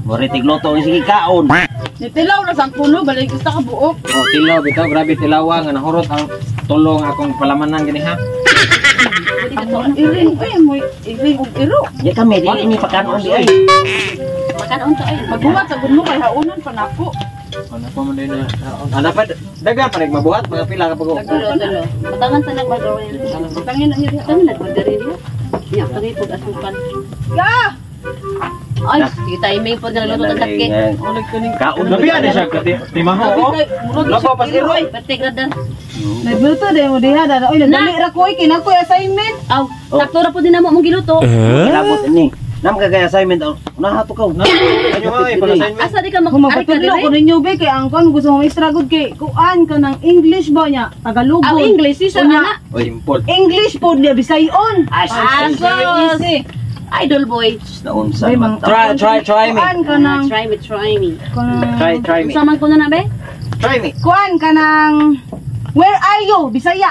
Mori tigluto ang sige kaon. Nitilaw na sang puno, balik isa ka buok. Oh, tilaw bitaw, grabe tilawa nga nahurot ang tulong akong palamanan gani ha. Iring, mo iring ug iro. Ya kami di ini pakanon di ay. Makanon to ay. Magbuhat sa gunmo kay haunan pa nako. Ano pa man din na. Dapat daga pa nagmabuhat mga pila ka pag. Dalo. Matangan sa nagmagawa. Tangin na niya. Tangan nagmagari niya. Nya kani pud asukan. Ya. Ay, kita imay pud nga luto ta kake. Ulag kaning Kaon Labi ani siya timaho oh. Lapo pa si Roy. Patik na dan. nagluto de mo diha dada. Oy, dali ra ko kinako assignment. Aw, sakto ra pud din namo mong giluto. Labot ini. Nam kagaya assignment nahato ka. Ano ay pag-assignment? Asa di ka Kung mag-ari ka magpatudlo ko dire? ninyo be kay ang kon gusto mo istragod kay kuan ka ng English ba niya? Tagalog. Ang English isa ana. Simple. English po niya bisayon. Asos. Idol boy. Naunsa. Bay, mang- Try me. Kuan ka ng Try me. Try me. Sama ko na na be? Try me. kuan ka ng Where are you? Bisaya.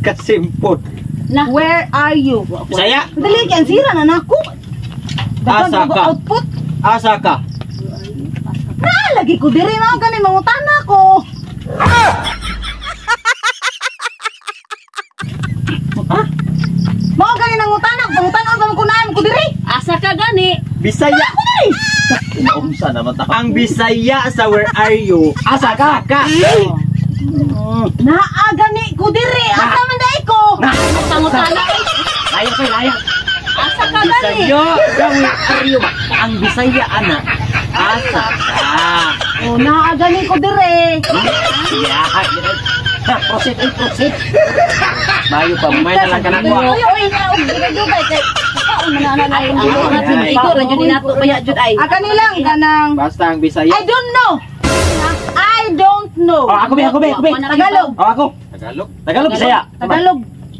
Kasimpot. Na. Where are you? Saya. Dali kan sira na nako. Dapat Asa ko ka? output. Asa ka? Lagi ko diri na gani mangutana ko. Mao gani nangutana, pangutana ba ko naan ko diri? Asa ka gani? Bisaya. Naunsa naman ta. Ang Bisaya sa where are you? Asa ka? Naa gani ko diri. Asa man dai ko? Pangutana kay. Layak kay layak. Asa ka gani? Bisaya sa where are you? Ang Bisaya ana. Asa ka? Oh, naa gani ko diri. Ya, proceed. Bayo pa May na lang ka na ko. Oy, na og dugay kay. Kaon man na ay. Ikaw ra jud nato kaya jud ay. Kani lang kanang Basta ang Bisaya. I don't know. I don't know. Oh, ako be. Tagalog. Oh, ako. Tagalog. Tagalog Bisaya.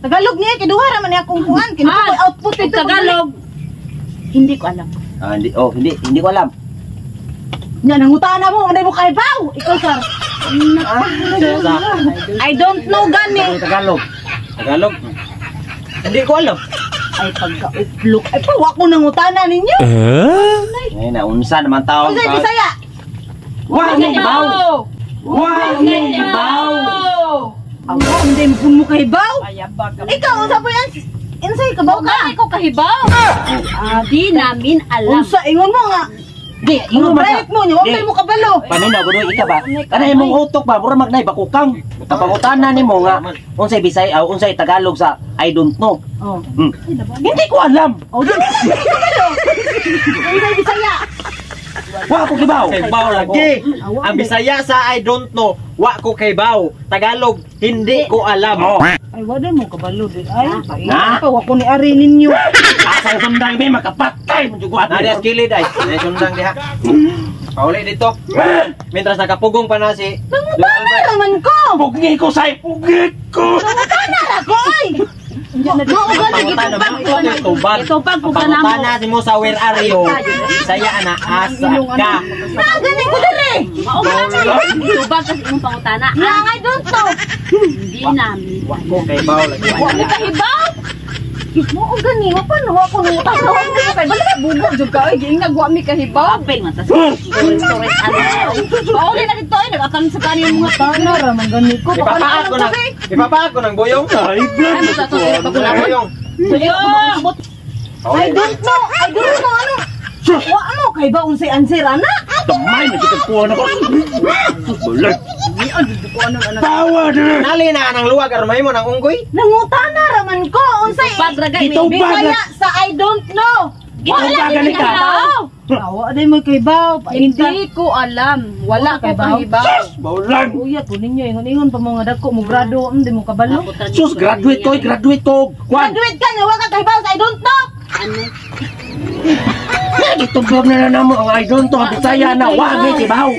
Tagalog niya kiduha ra man akong kuan kinako output ito Tagalog. Hindi ko alam. Ah, hindi ko alam. Nya nangutana mo anay mo kay baw. Ikaw sir. I don't know gani. Tagalog. Tagalog. Hindi ko alam. Ay pagka-uplok. Ay pawa ko nangutana ninyo. Ay, naunsa naman tao. Unsay Bisaya? Wah, ni baw. Wah, ni baw. Ang hindi mo kay baw. Ikaw unsa po yan? Insay ka baw ka? Ikaw kahibaw. Di namin alam. Unsa ingon mo nga? Di, Ingon break mo niyo, wag mo kabalo. Paminaw gudo ika ba? Kanay imong utok ba, mura magnay bakukang. Kapangutana nimo nga unsay Bisaya, unsay Tagalog sa I don't know. Oh. Hindi ko alam. Oh, di. Unsay Bisaya? Wa ko kibaw. Kay baw lagi. Ang Bisaya sa I don't know. Wa ko kay baw. Tagalog hindi ko alam. Ay wala mo kabalo di. Ay, Na? pa wa ko ni ari ninyo. Asa sundang be makapatay mo jugo Nari as kilid ay. Nari sundang diha. Pauli dito. Mientras nakapugong pa na si Nangutana naman ko. Pugi ko say, pugi ko. Nangutana ra ko ay. Mao gani Tubag. Itubag ko pa namo. Pangutana si mo sa where are you? Bisaya ana asa ka. Na gani ko diri. Mao gani. Itubag kasi imong pangutana. Nga I don't know. Hindi namin. Wa ko kay baw lagi. Wa mi kahibaw. Mo gani wa pa no ako nangutana. Wa ko kay bala bugog jud ka ay giingag wa mi kahibaw. Apel man ta. Storage ano. Pauli na dito ay nag-akan sa kanil mga Tana ra man gani ko. Ipapaak ko ng boyong. Ay, Ano sa to Boyong. I don't know. Ano? Wa ano kay ba unsay answer ana? damay na kita ko na ko. Bulag. Tawa dire. Nali na nang luwag armay mo nang unggoy. Nangutana ra man ko unsay Padragay Ito mi. ba? Bisaya sa I don't know. Wala gani ka. Awa day mo kay baw. Hindi ko alam. Wala Kay ko baw. kahibaw. Baulan. Uya ko ninyo ingon-ingon pa mga dako mo grado hindi mo kabalo. Sus graduate ko. Kwan. Graduate ka nga wa ka kay baw sa I don't know. Ano? Itugtog na namo ang I don't know Bisaya na wa gi tibaw.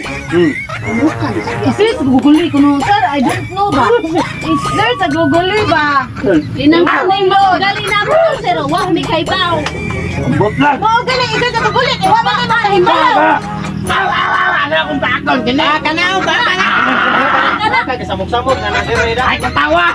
Isis guguli ko no sir I don't know ba. Is there sa guguli ba? Linang kunin mo. Dali na mo. Pero wah mi kahibaw. Butlan. Mo gani isa sa guguli kay wa man ka kahibaw. Ano akong bakon kini? Kanaw ba? Kay kasamok-samok na nang dire. Ay katawa.